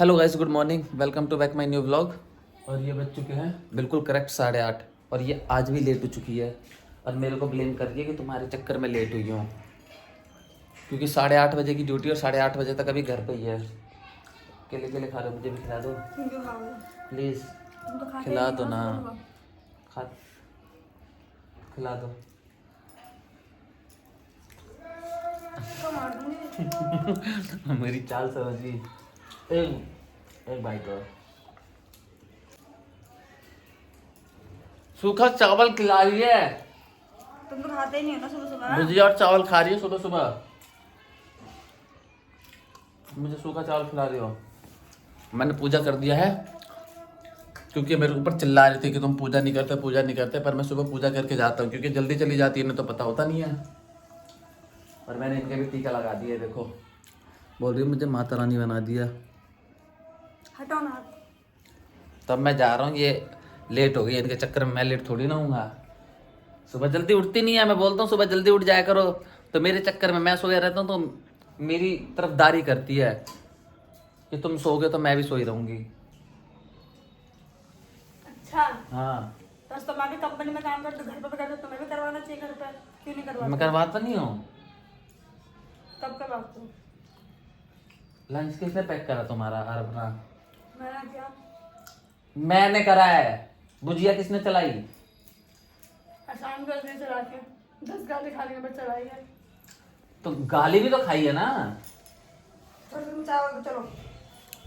Hello guys, good morning, welcome to back my new vlog. और ये बज चुके हैं बिल्कुल करेक्ट 8:30 और ये आज भी लेट हो चुकी है और मेरे को ब्लेम कर रही है कि तुम्हारे चक्कर में लेट हुई हूँ, क्योंकि 8:30 बजे की ड्यूटी और 8:30 बजे तक अभी घर पे ही है। केले केले खा रहे हो, मुझे भी खिला दो प्लीज़। खिला दो ना, खा खिला दो। मेरी चाल समझी। एक बाइट और सूखा चावल खिला रही है। तुम तो खाते ही नहीं हो ना सुबह सुबह। भुजिया और चावल खा रही है सुबह सुबह, मुझे सूखा चावल खिला रही हो। मैंने पूजा कर दिया है क्योंकि मेरे ऊपर चिल्ला रही थी कि तुम पूजा नहीं करते, पर मैं सुबह पूजा करके जाता हूँ क्योंकि जल्दी चली जाती है ना तो पता होता नहीं है। और मैंने इनके भी टीका लगा दिया, देखो बोल रही है मुझे माता रानी बना दिया। हटाओ ना। तब मैं जा रहा हूँ, ये लेट हो गई, इनके चक्कर में मैं लेट थोड़ी ना हूँगा। सुबह जल्दी उठती नहीं है, मैं बोलता हूँ सुबह जल्दी उठ जाया करो तो मेरे चक्कर में मैं सोया रहता हूँ तो मेरी तरफदारी करती है कि तुम सोओगे तो मैं भी सोई रहूंगी। अच्छा, हाँ, बस तुम आगे कंपनी में काम करते, घर पे भी करते, तुम्हें भी करवाना चाहिए घर पे। क्यों नहीं करवाते? मैं करवाता नहीं हूँ। कब करवाते हो? लंच किसने पैक करा तुम्हारा? अपना मैंने किया। मैंने करा है। भुजिया किसने चलाई? आसान कर दिए चला के। 10 गाली खाने के बाद चलाई है। तो गाली भी तो खाई है ना। तो तुम चावल चलो।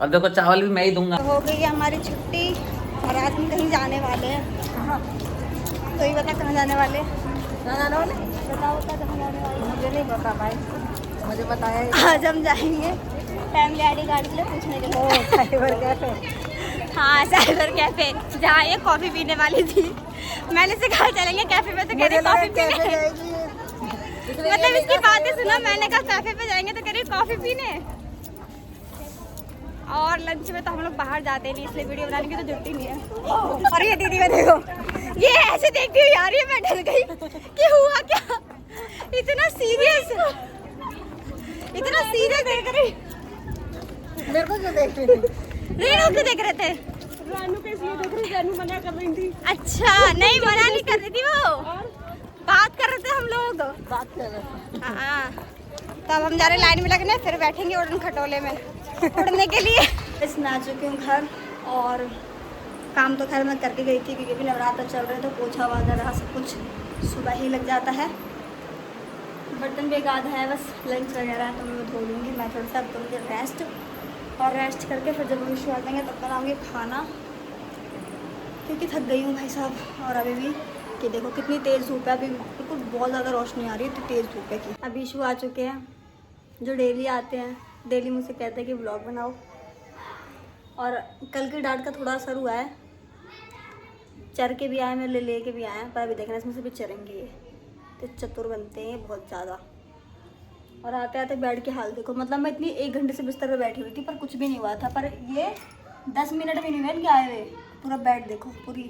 और देखो चावल भी मैं ही दूंगा। हो गई है हमारी छुट्टी और आज हम कहीं जाने वाले हैं। हाँ, तो ही बता कहाँ जाने वाले हैं? ना ना ना, बताओ बता कहाँ जाने वाले हैं? मुझे नहीं पता भाई, मुझे पता है। आज हम जाएंगे फैमिली आईडी कार्ड के लिए पूछने के लिए। Cyber cafe. हाँ, साइबर कैफे, जहाँ ये कॉफ़ी पीने वाली थी। मैंने से कहा चलेंगे कैफे में, तो कह रही कॉफ़ी पीने। मतलब इसकी बातें सुनो, मैंने कहा कैफे पे जाएंगे तो कह रही कॉफ़ी पीने। और लंच में तो हम लोग बाहर जाते नहीं, इसलिए वीडियो बनाने की तो जरूरत ही नहीं है। और ये दीदी को देखो, ये ऐसे देखती हुई आ रही है, मैं डर गई कि हुआ क्या। इतना सीरियस देख रही। मेरे को क्यों देख रही थी? रेनू क्यों देख रहे थे? रानू को इसलिए देख रही, रानू मना कर रही थी। अच्छा, नहीं मना नहीं कर रही थी वो, बात कर रहे थे हम लोग। बात कर रहे थे। हाँ, तब हम जा रहे लाइन में लगने, फिर बैठेंगे उड़न खटोले में उड़ने के लिए। बस मैं आ चुकी हूँ घर और काम तो खैर मैं करके गई थी क्योंकि अभी नवरात्र चल रहे, तो पोछा वगैरह सब कुछ सुबह ही लग जाता है। बर्तन भी एक आधा है, बस लंच वगैरह है तो मैं धो लूँगी। मैं थोड़ा सा करूँगी रेस्ट, और रेस्ट करके फिर जब विशु आ जाएंगे तब बनाऊँगी खाना, क्योंकि थक गई हूँ भाई साहब। और अभी भी कि देखो कितनी तेज़ धूप है, अभी बिल्कुल बहुत ज़्यादा रोशनी आ रही है, इतनी तेज़ धूप है कि। अभी विशु आ चुके हैं जो डेली आते हैं, डेली मुझसे कहते हैं कि व्लॉग बनाओ। और कल की डांट का थोड़ा असर हुआ है, चर के भी आए, मेरे ले के भी आए हैं, पर अभी देखना इसमें से भी चरेंगे। ये तो चतुर बनते हैं बहुत ज़्यादा। और आते आते बेड के हाल देखो, मतलब मैं इतनी 1 घंटे से बिस्तर पे बैठी हुई थी पर कुछ भी नहीं हुआ था, पर ये 10 मिनट भी नहीं हुए इनके आए हुए, पूरा बेड देखो, पूरी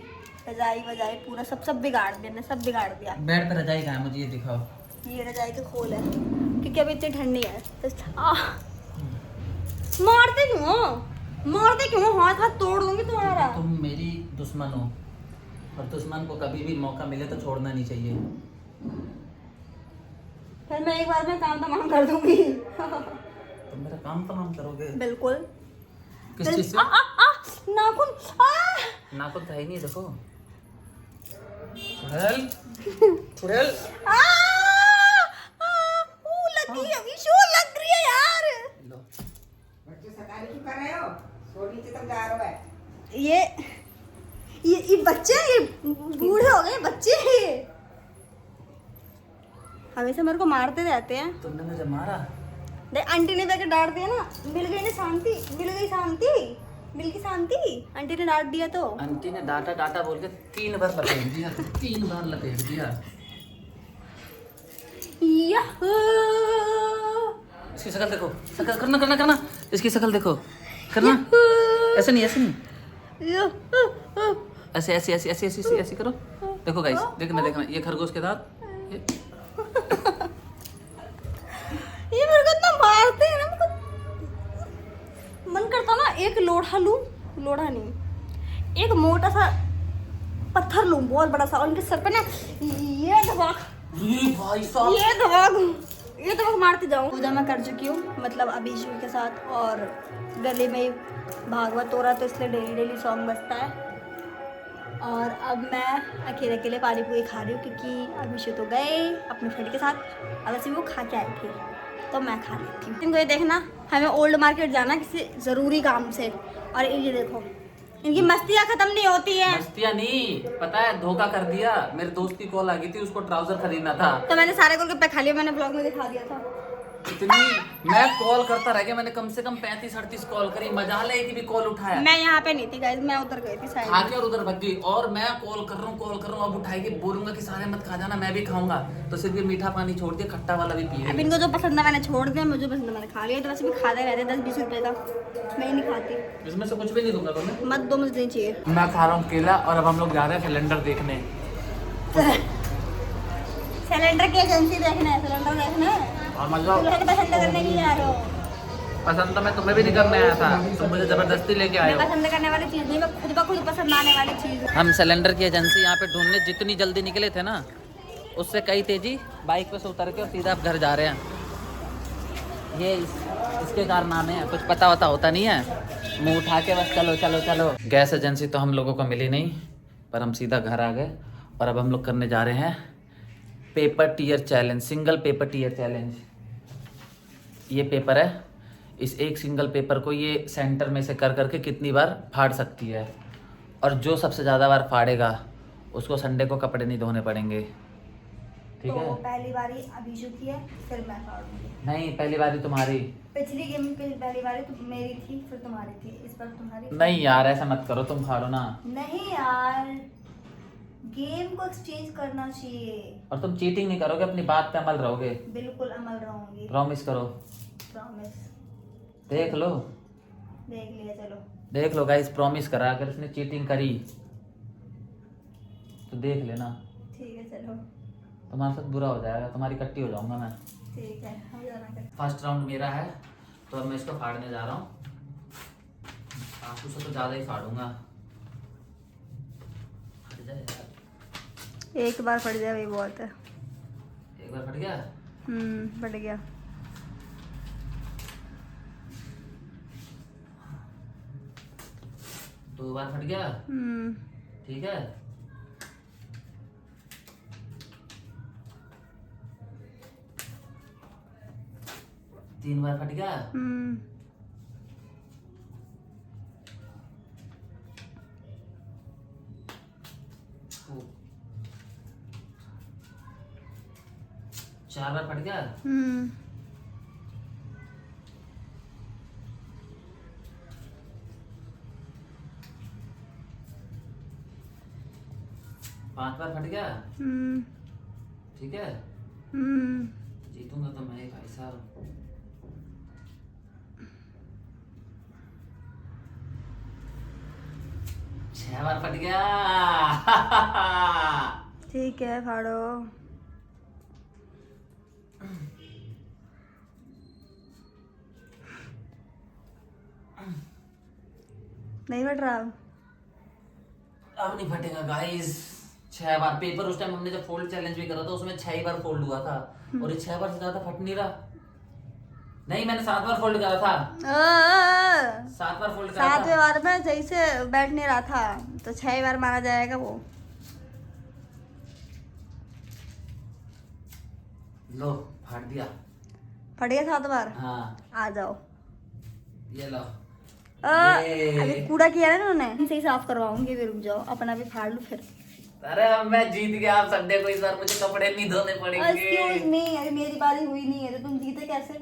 रजाई वजाई पूरा सब बिगाड़ दिया, सब बिगाड़ दिया। बेड पे रजाई कहाँ है? मुझे ये दिखाओ। ये रजाई के खोल है क्योंकि अभी इतनी ठंडी है तो मारते क्यों हो? हाथ तोड़ दूंगी तुम्हारा। तुम मेरी दुश्मन हो और दुश्मन को कभी भी मौका मिले तो छोड़ना नहीं चाहिए। फिर मैं एक बार में काम तमाम कर दूंगी। तुम मेरा काम तमाम करोगे? बिल्कुल। किस चीज से? नाखून नाखून था ही नहीं, देखो। चुड़ैल लगी अभी शो लग रही है यार। लो। बच्चे सरकारी क्यों कर रहे हो? सोनी से तक जा रहा है। ये बच्चे, ये बूढ़े हो गए बच्चे, हमेशा मेरे को मारते रहते हैं। तुमने मुझे मारा? देख आंटी ने जाके डांट दिया ना, मिल गई शांति। मिल गई शांति, आंटी ने डांट दिया तो। आंटी ने डाटा बोल के 3 बार लपेट दिया, 3 बार लपेट दिया। इसकी शक्ल देखो, शक्ल करना, इसकी शक्ल देखो, करना। ऐसे नहीं ऐसे करो। देखो गाइस, देखना ये खरगोश के दांत। ये मेरे को इतना मारते हैं ना, मन करता ना एक लोढ़ा लूं, लोढ़ा नहीं, एक मोटा सा पत्थर लूं बहुत बड़ा सा, और उनके सर पे ना ये भाई साहब ये दबाक मारती जाऊं। पूजा मैं कर चुकी हूँ, मतलब अभिषेक के साथ, और गले में भागवत हो रहा तो इसलिए डेली डेली सॉन्ग बजता है। और अब मैं अकेले अकेले पानी पूरी खा रही हूँ, क्योंकि अभिषेक तो गए अपने फ्रेंड के साथ, अब ऐसे वो खा के आए थे तो मैं खा लेती हूँ। इनको ये देखना, हमें ओल्ड मार्केट जाना किसी ज़रूरी काम से, और ये देखो इनकी मस्तियाँ खत्म नहीं होती है। मस्तियाँ नहीं, पता है धोखा कर दिया। मेरे दोस्त की कॉल आ गई थी, उसको ट्राउजर खरीदना था, तो मैंने सारे गोलगप्पे खा लिए, मैंने ब्लॉग में दिखा दिया था। इतनी मैं कॉल करता रह गया, मैंने कम से कम 35-38 कॉल करी, मजाल है कि भी कॉल उठाया। मैं यहाँ पे नहीं थी गाइस, मैं उधर गई थी साइड खा के और उधर भग गई, और मैं कॉल कर रहा हूँ अब उठाएगी, बोलूंगा कि सारे मत खा जाना, मैं भी खाऊंगा, तो सिर्फ ये मीठा पानी छोड़ दिया, खट्टा वाला भी पिए। अब इनको जो पसंद है मैंने छोड़ दिया, मुझे पसंद है मैंने खा लिया, तो वैसे भी खाते रहते 10-20 रुपए का, मैं ही नहीं खाती। इसमें से कुछ भी नहीं दूंगा तुम्हें, मत दो, मुझे नहीं चाहिए। मैं खा रहा हूँ केला, और अब हम लोग जा रहे हैं सिलेंडर देखने। सिलेंडर की एजेंसी देखना है, सिलेंडर देखना है, और मतलब दुल्हन पसंद करने के लिए आ रहे हो। पसंद तो मैं तुम्हें भी नहीं करने आया था, तुम मुझे जबरदस्ती लेके आए मैं हो। पसंद करने वाली चीज़ नहीं, मैं खुद ब खुद पसंद आने वाली चीज़। हम सिलेंडर की एजेंसी यहाँ पे ढूंढने जितनी जल्दी निकले थे ना, उससे कई तेजी बाइक पे से उतर के और सीधा आप घर जा रहे हैं। ये इसके कारनामे हैं, कुछ पता वता होता नहीं है, मुंह उठा के बस चलो चलो चलो। गैस एजेंसी तो हम लोगों को मिली नहीं, पर हम सीधा घर आ गए, और अब हम लोग करने जा रहे हैं paper tear challenge, single paper tear challenge. ये पेपर है, इस एक सिंगल पेपर को ये सेंटर में से कर करके कितनी बार फाड़ सकती है, और जो सबसे ज़्यादा बार फाड़ेगा उसको संडे को कपड़े नहीं धोने पड़ेंगे, ठीक तो है? पहली बारी अभिषेक की है, फिर मैं फाड़ूंगी। नहीं, पहली बारी तुम्हारी। पिछली गेम में पहली बारी तो मेरी थी, फिर तुम्हारी थी, इस बार तुम्हारी। नहीं यार, ऐसा मत करो, तुम फाड़ो ना। नहीं यार, गेम को एक्सचेंज करना चाहिए। और तुम चीटिंग नहीं करोगे, अपनी बात पे अमल रहोगे। बिल्कुल अमल रहूंगी, प्रॉमिस करो। प्रॉमिस। देख लो, देख लिया, चलो देख लो गाइस, प्रॉमिस करा, अगर इसने चीटिंग करी तो देख लेना, ठीक है, चलो तुम्हारे साथ बुरा हो जाएगा, तुम्हारी कट्टी हो जाऊंगा मैं। ठीक है, हो जाना कर। फर्स्ट राउंड मेरा है, तो अब मैं इसको फाड़ने जा रहा हूँ। आंसू से तो ज़्यादा ही फाड़ूंगा। फट जाए यार। एक बार फट जाए वही बहुत है। एक बार फट गया। फट गया। दो बार फट गया, ठीक है। तीन बार फट गया। चार बार फट गया। पांच बार फट गया, ठीक है। जीतूंगा तो मैं ही भाई साहब। छह बार फट गया। ठीक है, फाड़ो। नहीं फट रहा अब नहीं फटेगा गाइस। 6 बार पेपर उस टाइम हमने जब फोल्ड चैलेंज भी करा था उसमें 6 ही बार फोल्ड हुआ था, और ये 6 बार से ज्यादा फट नहीं रहा। नहीं, मैंने 7 बार फोल्ड करा था। 7 बार फोल्ड करा था। 7वें बार में सही से बैठ नहीं रहा था, तो 6 बार मारा जाएगा वो। लो, फाड़ दिया। फट गया 7 बार। हाँ, आ जाओ। ये लो। अभी कूड़ा किया है ना उन्होंने, सही साफ करवाऊंगी, फिर रुक जाओ, अपना भी फाड़ लूं फिर। अरे अब मैं जीत गया, आप संडे को इस बार मुझे कपड़े नहीं धोने पड़ेंगे। एक्सक्यूज मी, अरे मेरी बारी हुई नहीं है तो तुम जीते कैसे?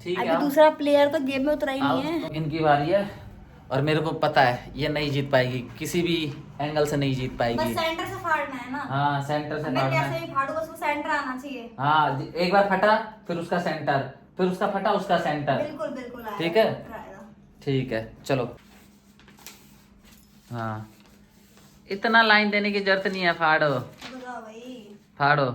ठीक है, अभी दूसरा प्लेयर तो गेम में उतरा ही नहीं है। इनकी बारी है, और मेरे को पता है ये नहीं जीत पाएगी, किसी भी एंगल से नहीं जीत बस पाएगी। सेंटर से फाड़ना है ना। हाँ, सेंटर से मैं फाड़ना कैसे है। भी फाड़ू, बस वो सेंटर आना चाहिए। हाँ, एक बार फटा, फिर उसका सेंटर, फिर उसका फटा, उसका सेंटर। बिल्कुल बिल्कुल आएगा, ठीक है? आएगा। ठीक है, चलो। हाँ, इतना लाइन देने की जरूरत नहीं है, फाड़ो बताओ भाई। फाड़ो।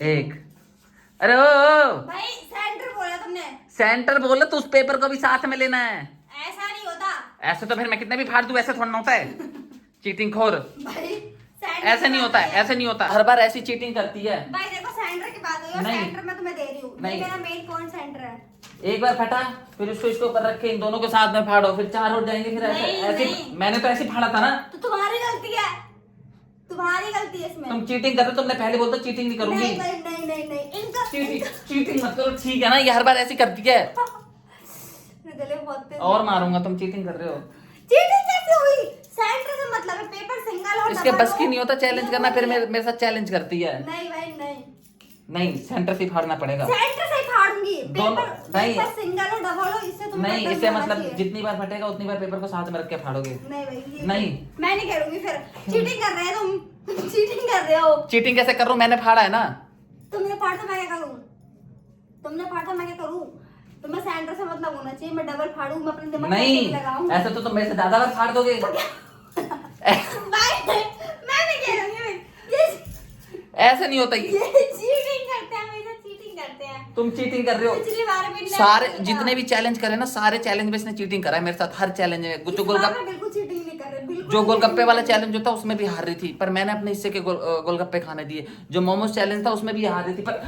एक, अरे ओ भाई सेंटर बोला तुमने। सेंटर बोला तो उस पेपर को भी साथ में लेना है। ऐसा नहीं होता ऐसे तो फिर मैं कितने भी फाड़ दूं, ऐसे थोड़ा ना होता है। चीटिंग खोर, भाई। ऐसे नहीं होता है, ऐसे नहीं होता। हर बार ऐसी चीटिंग करती है। भाई देखो सेंटर की बात हुई और नहीं। सेंटर मैं तुम्हें दे रही हूँ, नहीं। मेरा मेन पॉइंट सेंटर है। एक बार फटा, फिर उसको इसके ऊपर रख के इन दोनों को साथ में फाड़ो, फिर 4 हो जाएंगे। फिर ऐसे नहीं, ऐसे नहीं। मैंने तो ऐसे फाड़ा था ना। तो तुम्हारी गलती है, तुम्हारी गलती है इसमें। तुम चीटिंग कर रहे हो, तुमने पहले बोलते चीटिंग नहीं करूंगी। नहीं नहीं नहीं नहीं नहीं इनका चीटिंग मत करो, ठीक है ना। ये हर बार ऐसी करती है। गले बहुत तेज। और मारूंगा, तुम चीटिंग कर रहे हो। चीटिंग कैसे हुई? सेंटर से मतलब है पेपर सिंगल और इसके डबल बस की हो। नहीं होता चैलेंज करना, फिर मेरे साथ चैलेंज करती है। नहीं भाई नहीं, नहीं, सेंटर से ही फाड़ना पड़ेगा। सेंटर से ही फाड़ूंगी। दोनों नहीं, पेपर सिंगल और डबल हो, इससे तुम नहीं, इससे मतलब जितनी बार फटेगा उतनी बार पेपर को साथ में रख के फाड़ोगे। नहीं भाई ये नहीं। मैं नहीं करूंगी फिर। चीटिंग कर रहे हो तुम, चीटिंग कर रहे हो। चीटिंग कैसे कर रहा हूँ? मैंने फाड़ा है ना। तुमने फाड़ा मैं क्या करूं? तुमने फाड़ा मैं क्या करूं? तुम्हें सेंटर से मतलब होना चाहिए, मैं डबल फाड़ूं, मैं अपने दिमाग नहीं, पे लगाऊं। ऐसे तो तुम मेरे से ज्यादा बार फाड़ दोगे। भाई मैं नहीं कह रही हूं ये ऐसे नहीं होता ये। चीटिंग करते हैं, हमेशा चीटिंग करते हैं। तुम चीटिंग कर रहे हो। पिछली बार भी सारे जितने भी चैलेंज करे ना, सारे चैलेंज में इसने चीटिंग करा है मेरे साथ। हर चैलेंज में जो गोलगप्पे, बिल्कुल चीटिंग नहीं कर रहे, बिल्कुल जो गोलगप्पे वाला चैलेंज होता उसमें भी हार रही थी, पर मैंने अपने हिस्से के गोलगप्पे खाने दिए। जो मोमोज चैलेंज था उसमें भी हार रही थी, पर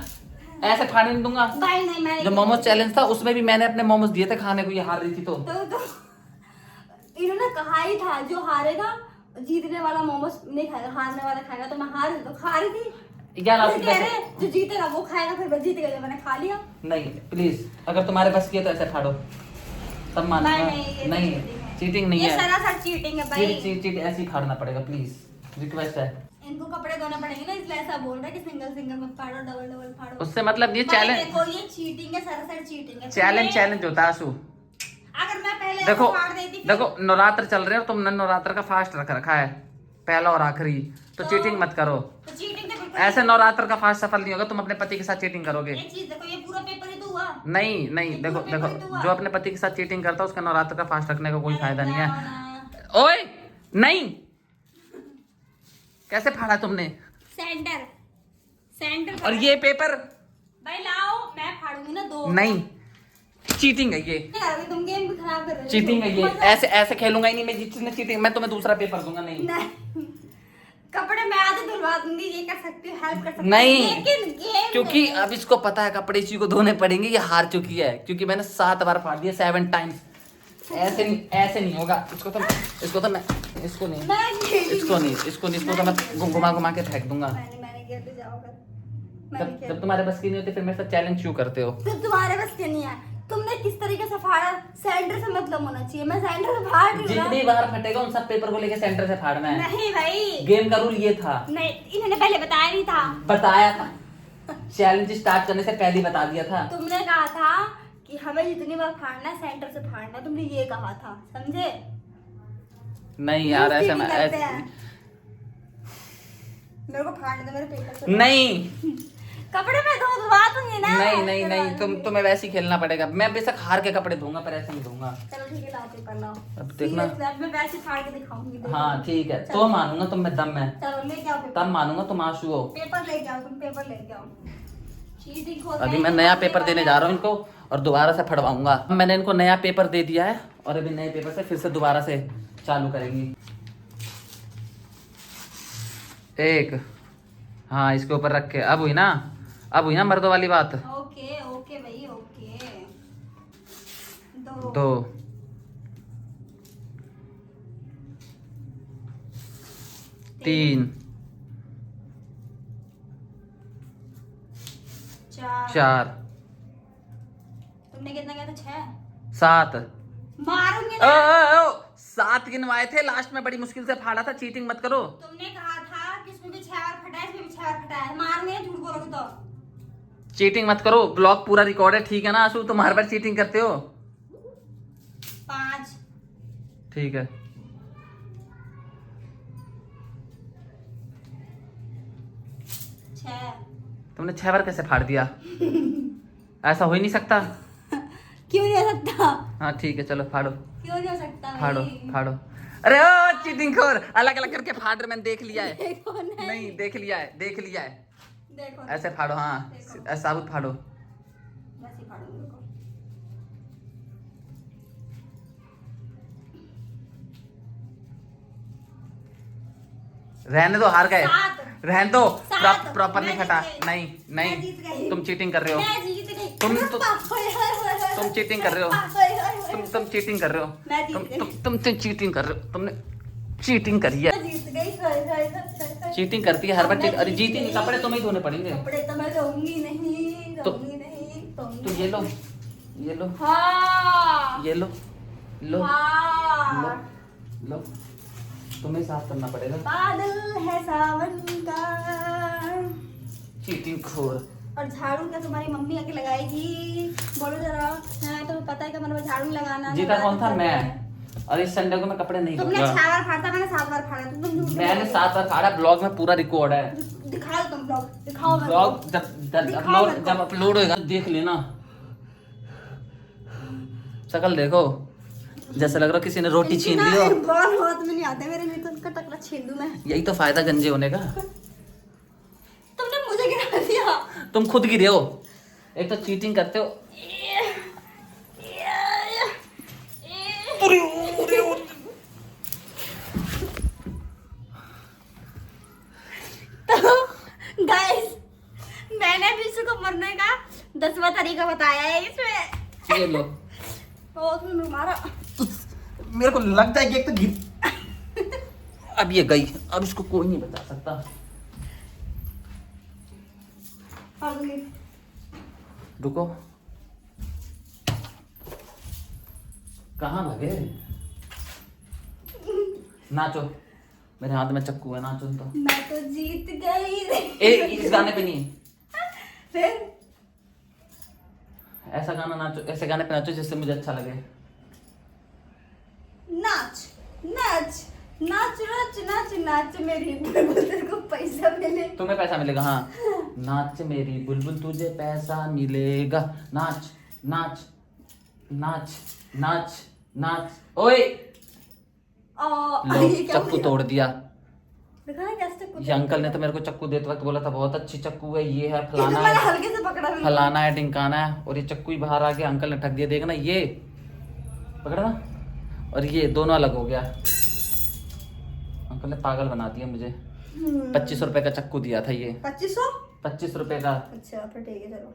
ऐसे खाने नहीं दूंगा। भाई नहीं मैं जो मोमोज चैलेंज था उसमें भी मैंने अपने मोमोज दिए थे खाने को, ये हार रही थी। तो इन्होंने कहा ही था जो हारेगा जीतने वाला मोमोज नहीं खाएगा, हारने वाला खाएगा। तो मैं हार तो खा रही थी। यार आप फिर कह रहे जो जीतेगा वो खाएगा, फिर मैं जीतेगा जब मैंने खा लिया। नहीं, प्लीज अगर तुम्हारे बस की है तो ऐसे फाड़ो, तब मानूंगा। ये नहीं, चीटिंग नहीं ये है। सरासर चीटिंग है भाई। चीट ऐसे ही फाड़ना पड़ेगा, प्लीज रिक्वेस्ट है। इनको कपड़े धोने पड़ेंगे ना, इसलिए ऐसा बोल रहा है कि सिंगल सिंगल मत फाड़ो, डबल डबल फाड़ो। उससे मतलब ये भाई चैलेंज, देखो ये चीटिंग है, सरासर चीटिंग है। चैलेंज होता है आंसू। अगर मैं पहले देखो ऐसे फाड़ देती फिर- देखो, नवरात्र चल रहे हो, तुमने नवरात्र का फास्ट रख रखा है, पहला और आखिरी। तो चीटिंग मत करो। तो चीटिंग तो बिल्कुल ऐसे नवरात्र का फास्ट सफल नहीं होगा। तुम अपने पति के साथ चीटिंग करोगे। एक चीज देखो, ये पूरा पेपर ही तो हुआ। नहीं नहीं, ये देखो पूरा देखो, पेपर ही तो हुआ। जो अपने पति के साथ चीटिंग करता है उसका नवरात्र का फास्ट रखने का कोई फायदा नहीं है। ना। ओए नहीं, कैसे फाड़ा तुमने? सेंटर सेंटर और ये पेपर भाई लाओ, मैं फाड़ूंगी ना दो। नहीं, चीटिंग है ये। नहीं करोगे तुम, गेम भी खराब कर रहे हो। चीटिंग है ये। मतलब- ऐसे ऐसे खेलूंगा ही नहीं मैं। जिसने चीटिंग, मैं तुम्हें दूसरा पेपर दूंगा। नहीं नहीं कपड़े मैं आधे धुलवा दूंगी, ये कर सकती हूँ, हेल्प कर सकती हूँ। नहीं, लेकिन गेम क्योंकि में- अब इसको पता है कपड़े इसी को धोने पड़ेंगे। ये हार चुकी है क्योंकि मैंने 7 बार फाड़ दिया, 7 टाइम्स। ऐसे नहीं होगा। इसको तो मैं इसको नहीं, मैं इसको तो मैं घुमा घुमा के फेंक दूंगा। मैंने किया तो जाओ कर। मैंने जब किया। जब तुम्हारे बस की नहीं होती फिर मेरे साथ चैलेंज क्यों करते हो? तो तुम्हारे बस के नहीं है। तुमने किस तरीके से फाड़ा, सेंटर से मतलब होना चाहिए। मैं सेंटर से फाड़ रही हूँ ना। जितनी बार फटेगा उन सब पेपर को लेके सेंटर से फाड़ना है। नहीं भाई गेम का रूल ये था। नहीं, इन्होंने पहले बताया नहीं था। बताया था, चैलेंज स्टार्ट करने से पहले ही बता दिया था। तुमने कहा था कि हमें जितनी बार फाड़ना है सेंटर से फाड़ना है, तुमने ये कहा था, समझे? नहीं यार, ऐसा चीटिंग करते ऐसा हैं। मेरे को फाड़ने दो, मेरे पेपर से। नहीं कपड़े मैं धुलवा दूंगी ना। नहीं, तुम्हें वैसे ही खेलना पड़ेगा। मैं बेशक हार के कपड़े धोऊंगा पर ऐसे नहीं धोऊंगा। चलो ठीक है, लाओ पेपर लाओ। अब देखना। Seriously, अब मैं वैसे फाड़ के दिखाऊंगी। देखो। हाँ ठीक है, तो मानूंगा तुम में दम है, चलो लेके आओ पेपर। तब मानूंगा तुम आंसू हो। पेपर लेके आओ, तुम पेपर लेके आओ। चीटिंग होता अभी है, मैं नया पेपर देने जा रहा हूँ इनको और दोबारा से फड़वाऊंगा। मैंने इनको नया पेपर दे दिया है और अभी नए पेपर से फिर से दोबारा से चालू करेंगी। एक, हाँ इसके ऊपर रख के। अब हुई ना मर्दों वाली बात। ओके ओके भाई ओके। दो 2 3 4 तुमने कितना कहा था? 6 7 मारूंगी ओ, ना। ओ, ओ, 7 गिनवाए थे, लास्ट में बड़ी मुश्किल से फाड़ा था। चीटिंग मत करो। तुमने कहा था कि इसमें भी 6 बार फटा है, इसमें भी 6 बार फटा है। मारूंगी ना, झूठ बोलोगे तो। चीटिंग मत करो, ब्लॉग पूरा रिकॉर्ड है, ठीक है ना आंसू? तुम हर बार चीटिंग करते हो। 5 ठीक है, 6 तुमने 6 बार कैसे फाड़ दिया? ऐसा हो ही नहीं सकता। क्यों नहीं हो सकता? हाँ ठीक है, चलो फाड़ो क्यों नहीं हो सकता भाई? फाड़ो। अरे ओ चीटिंग खोर, अलग अलग करके फाड़ रहे, मैंने देख लिया है। देखो नहीं। नहीं, देख लिया है। देखो ऐसे फाड़ो, हाँ देखो। ऐसे साबुत फाड़ो। वैसे फाड़ूंगी देखो। रहने दो, हार गए, 7 रहने दो। 7 प्रॉपर नहीं मैं फटा, जीत गई। नहीं मैं जीत नहीं, गई। तुम चीटिंग कर रहे हो, मैं जीत गई। तुम अरे तो- बाप, हाय, हाय, हाय, हाय, तुम चीटिंग कर रहे हो, हाय, हाय, हाय, हाय। तुम चीटिंग कर रहे हो, मैं जीत गई। तुम चीटिंग कर रहे हो, तुमने चीटिंग करी है। मैं जीत गई। हाय, हाय, हाय, हाय। चीटिंग करती है हर बार, मैं अरे जीत जीती नहीं, गई। कपड़े तुम्हें ही धोने पड़ेंगे। कपड़े तो मैं धोऊंगी नहीं, तो- धोऊंगी नहीं, धोऊंगी तो ये लो, ये लो, हाँ ये लो, लो, हाँ। लो, तुम्हें साफ करना पड़ेगा। बादल है सावन का। चीटिंग खोर। और झाड़ू क्या तुम्हारी मम्मी आके लगाएगी? बोलो जरा। हाँ, तुम्हें पता है कि मैंने झाड़ू लगाना। जीता कौन था? मैं। और इस संडे को मैं कपड़े नहीं तुमने धोऊंगा। 6 बार फाड़ा, मैंने 7 बार फाड़ा। तुम झूठ मैंने 7 बार फाड़ा, ब्लॉग में पूरा रिकॉर्ड है। दिखाओ, तुम ब्लॉग दिखाओ। मेरे ब्लॉग को। जब दिखाओ मेरे को। जब अपलोड होएगा देख लेना, शक्ल देखो, जैसे लग रहा किसी ने रोटी इनकी छीन ना ली हो। एक बाल हाथ में नहीं आते मेरे, नहीं तो उनका टकला छीन दूं मैं। यही तो फायदा गंजे होने का। तुमने मुझे गिरा दिया। तुम खुद गिरे हो, एक तो चीटिंग करते हो। तो गाइस, मैंने विशु को मरने का 10वां तरीका बताया है इसमें। ये लो, ओ तुमने मारा। मेरे को लगता है कि एक तो गिर अब ये गई, अब इसको कोई नहीं बचा सकता। और दूंगी। रुको, कहाँ भागे? नाचो, मेरे हाथ में चक्कू है, नाचो तो। मैं तो जीत गई। ए, इस गाने पे नहीं, फिर ऐसा गाना नाचो, ऐसे गाने पे नाचो जिससे मुझे अच्छा लगे। नाच नाच नाच नाच नाच नाच मेरी बुलबुल, तेरे को पैसा मिले। तुम्हें पैसा मिलेगा, हाँ। नाच मेरी बुलबुल तुझे पैसा मिलेगा, नाच नाच नाच नाच नाच। ओए लो, ये क्या चक्कू हुआ? तोड़ दिया। देखा ना कैसे चक्कू ये अंकल ने तो मेरे को चक्कू देते वक्त बोला था बहुत अच्छी चक्कू है, ये है ये तो फलाना मैंने है, हल्के से पकड़ा बिल्कुल। फलाना है टिंकाना है, और ये चक्कू ही बाहर आ गया। अंकल ने ठग दिया, देखना ये पकड़ा ना, और ये दोनों अलग हो गया। अंकल ने पागल बना दिया मुझे। 25 रुपए का चक्कू दिया था ये, 2500। 25 रुपए का। अच्छा फिर ठीक है, चलो।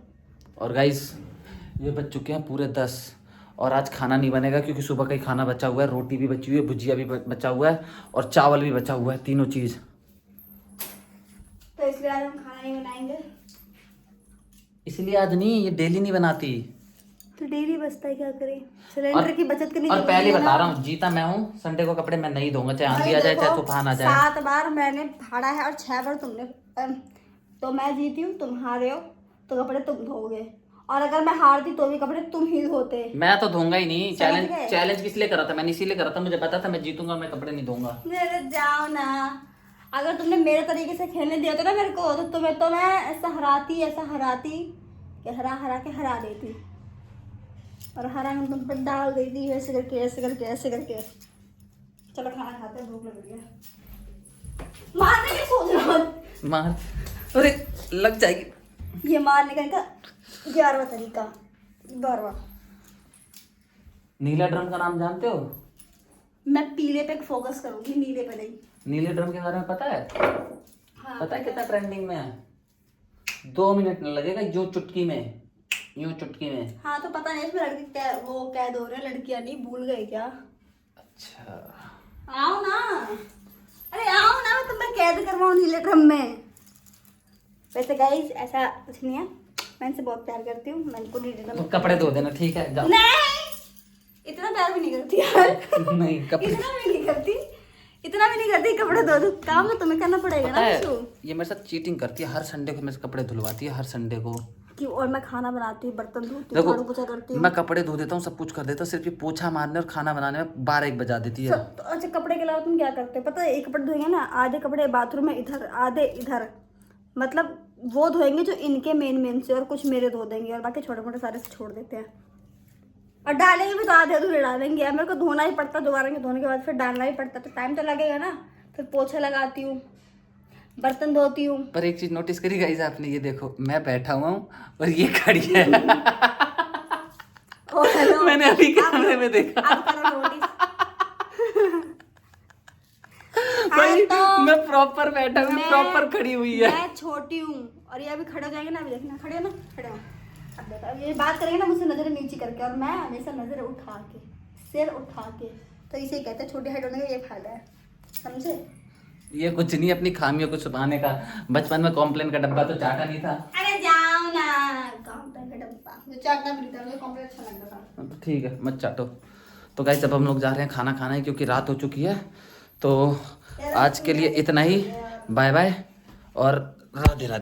और गाइस ये बच चुके हैं पूरे 10, और आज खाना नहीं बनेगा क्योंकि सुबह का ही खाना बचा हुआ है। रोटी भी बची हुई है, भुजिया भी बचा हुआ है, और चावल भी बचा हुआ है, तीनों चीज। तो इसलिए आज हम खाना नहीं बनाएंगे। इसलिए आज नहीं, ये डेली नहीं बनाती। तो डेली बचता है, क्या करें? सिलेंडर की बचत करनी और जरूरी पहले है बता ना। रहा हूँ, जीता मैं हूँ। संडे को कपड़े मैं नहीं धोऊंगा, चाहे आंधी भाई आ जाए देखो, चाहे तूफान आ जाए। 7 बार मैंने फाड़ा है और 6 बार तुमने। तो मैं जीती हूँ, तुम हारे हो, तो कपड़े तुम धोगे। और अगर मैं हारती तो भी कपड़े तुम ही धोते। मैं तो धोऊंगा ही नहीं। समझ गए? चैलेंज किस लिए करा था? मैंने इसीलिए करा था, मुझे पता था मैं जीतूंगा, मैं कपड़े नहीं धोऊंगा। मेरे जाओ ना। अगर तुमने मेरे तरीके से खेलने दिया था ना मेरे को, तो तुम्हें तो मैं ऐसा हराती कि हरा के हरा देती। और हरा मैं तुम पर डाल देती, ऐसे करके ऐसे करके ऐसे करके। चलो खाना खाते हैं, भूख लग रही है। मारने की सोच रहा हूँ। मार, अरे लग जाएगी। ये मारने का इनका 11वां तरीका, 12वां। नीला ड्रम का नाम जानते हो? मैं पीले पे फोकस करूंगी, नीले पे नहीं। नीले ड्रम के बारे में पता है? हाँ, पता है कितना ट्रेंडिंग में है? 2 मिनट न लगेगा, यूं चुटकी में, यूं चुटकी में। हाँ तो पता नहीं इसमें लड़की वो कैद हो रहे हैं, लड़कियां नहीं, भूल गए क्या? अच्छा, आओ ना, अरे आओ ना, मैं तुम्हें कैद करवाऊं नीले ड्रम में। वैसे गाइस ऐसा कुछ नहीं है, मैं इनसे बहुत प्यार करती हूँ, मैं इनको नीले ड्रम तो कपड़े धो देना, ठीक है? जाओ। नहीं, इतना प्यार भी नहीं करती यार। नहीं, कपड़े इतना भी नहीं करती, इतना भी नहीं करती। कपड़े धो दो, काम तो तुम्हें करना पड़ेगा पता ना है, विशु। ये मेरे साथ चीटिंग करती है। हर संडे को मेरे से कपड़े धुलवाती है, हर संडे को। कि और मैं खाना बनाती हूँ, बर्तन धोती हूँ, देखो, झाड़ू पोछा करती हूँ। मैं कपड़े धो देता हूँ, सब कुछ कर देता हूँ, सिर्फ ये पोछा मारने और खाना बनाने में 12-1 बजा देती है। अच्छा, कपड़े के अलावा तुम क्या करते हो पता है? एक कपड़े धोएंगे ना, आधे कपड़े बाथरूम में इधर, आधे इधर, मतलब वो धोएंगे जो इनके मेन से, और कुछ मेरे धो देंगे, और बाकी छोटे मोटे सारे से छोड़ देते हैं। और डालेंगे भी तो आधे अधूरे डालेंगे यार, मेरे को धोना ही पड़ता, दोबारा के धोने के बाद फिर डालना ही पड़ता, तो टाइम तो लगेगा ना। फिर पोछा लगाती हूँ, बर्तन धोती हूँ। पर एक चीज नोटिस करी गाइस आपने, ये देखो मैं बैठा हुआ हूँ और ये खड़ी है। ओ हेलो, मैंने अभी कैमरे में देखा। आप करो नोटिस। भाई तो मैं प्रॉपर बैठा हूँ, प्रॉपर खड़ी हुई है। मैं छोटी हूँ और ये अभी खड़े हो जाएंगे ना, अभी देखना, खड़े हो ना, खड़े हो। अब देखो, अब ये बात करेंगे ना मुझसे नजरें नीचे करके, और मैं हमेशा नजर उठा के, सिर उठा के, तो इसे कहते हैं छोटी हाइट होने का ये फायदा है, समझे? ये कुछ नहीं, अपनी खामियों को छुपाने का। बचपन में कॉम्प्लेन का डब्बा तो चाटा नहीं था। अरे जाओ ना, कॉम्प्लेन का डब्बा जो चाटना भी नहीं था, मुझे कॉम्प्लेन अच्छा लगता था। तो ठीक है, मत चाटो। तो गाइस अब हम लोग जा रहे हैं खाना खाना है, क्योंकि रात हो चुकी है। तो आज के लिए इतना ही, बाय बाय और राधे राधे।